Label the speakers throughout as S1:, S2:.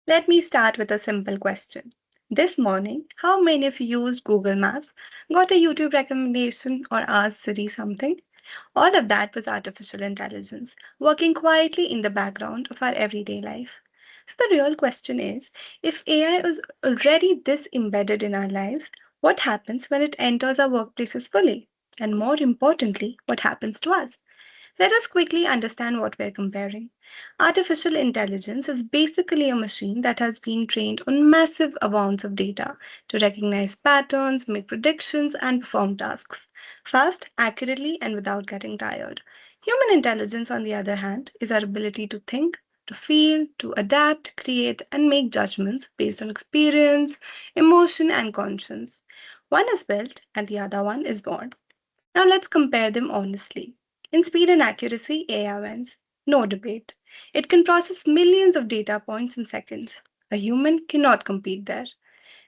S1: Let me start with a simple question. This morning, how many of you used Google Maps, got a YouTube recommendation, or asked Siri something? All of that was artificial intelligence, working quietly in the background of our everyday life. So, the real question is if AI is already this embedded in our lives, what happens when it enters our workplaces fully? And more importantly, what happens to us? Let us quickly understand what we're comparing. Artificial intelligence is basically a machine that has been trained on massive amounts of data to recognize patterns, make predictions, and perform tasks fast, accurately, and without getting tired. Human intelligence, on the other hand, is our ability to think, to feel, to adapt, create, and make judgments based on experience, emotion, and conscience. One is built and the other one is born. Now let's compare them honestly. In speed and accuracy, AI wins. No debate. It can process millions of data points in seconds. A human cannot compete there.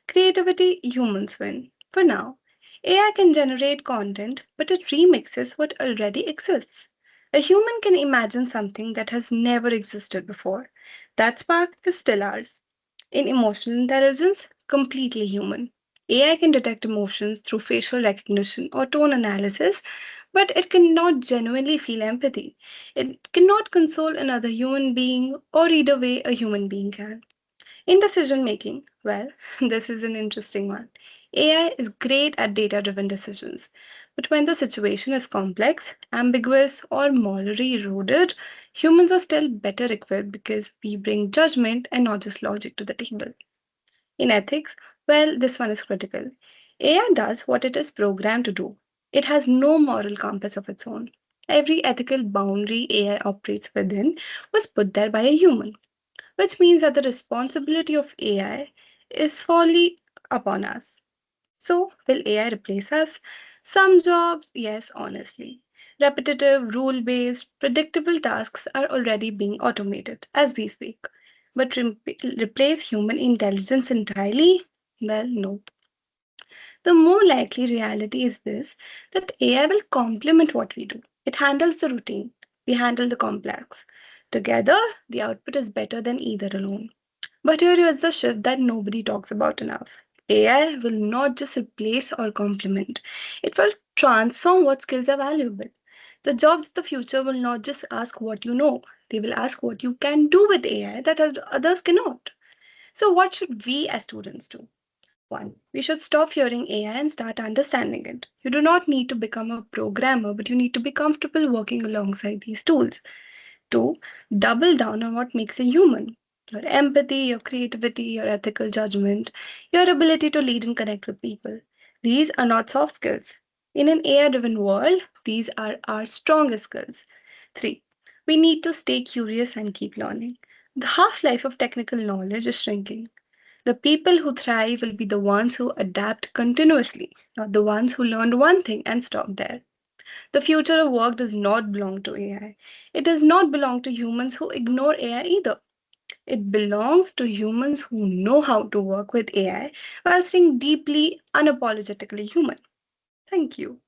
S1: Creativity, humans win. For now, AI can generate content, but it remixes what already exists. A human can imagine something that has never existed before. That spark is still ours. In emotional intelligence, completely human. AI can detect emotions through facial recognition or tone analysis, but it cannot genuinely feel empathy. It cannot console another human being or read a way a human being can. In decision making, well, this is an interesting one. AI is great at data driven decisions, but when the situation is complex, ambiguous, or morally eroded, humans are still better equipped because we bring judgment and not just logic to the table. In ethics, well, this one is critical. AI does what it is programmed to do. It has no moral compass of its own. Every ethical boundary AI operates within was put there by a human, which means that the responsibility of AI is fully upon us. So, will AI replace us? Some jobs, yes, honestly. Repetitive, rule based, predictable tasks are already being automated as we speak. But replace human intelligence entirely? Well, no. The more likely reality is this that AI will complement what we do. It handles the routine, we handle the complex. Together, the output is better than either alone. But here is the shift that nobody talks about enough. AI will not just replace or complement, it will transform what skills are valuable. The jobs of the future will not just ask what you know, they will ask what you can do with AI that others cannot. So, what should we as students do? One, we should stop fearing AI and start understanding it. You do not need to become a programmer, but you need to be comfortable working alongside these tools. Two, double down on what makes a human. Your empathy, your creativity, your ethical judgment, your ability to lead and connect with people. These are not soft skills. In an AI driven world, these are our strongest skills. Three, we need to stay curious and keep learning. The half life of technical knowledge is shrinking. The people who thrive will be the ones who adapt continuously, not the ones who learned one thing and stopped there. The future of work does not belong to AI. It does not belong to humans who ignore AI either. It belongs to humans who know how to work with AI while staying deeply, unapologetically human. Thank you.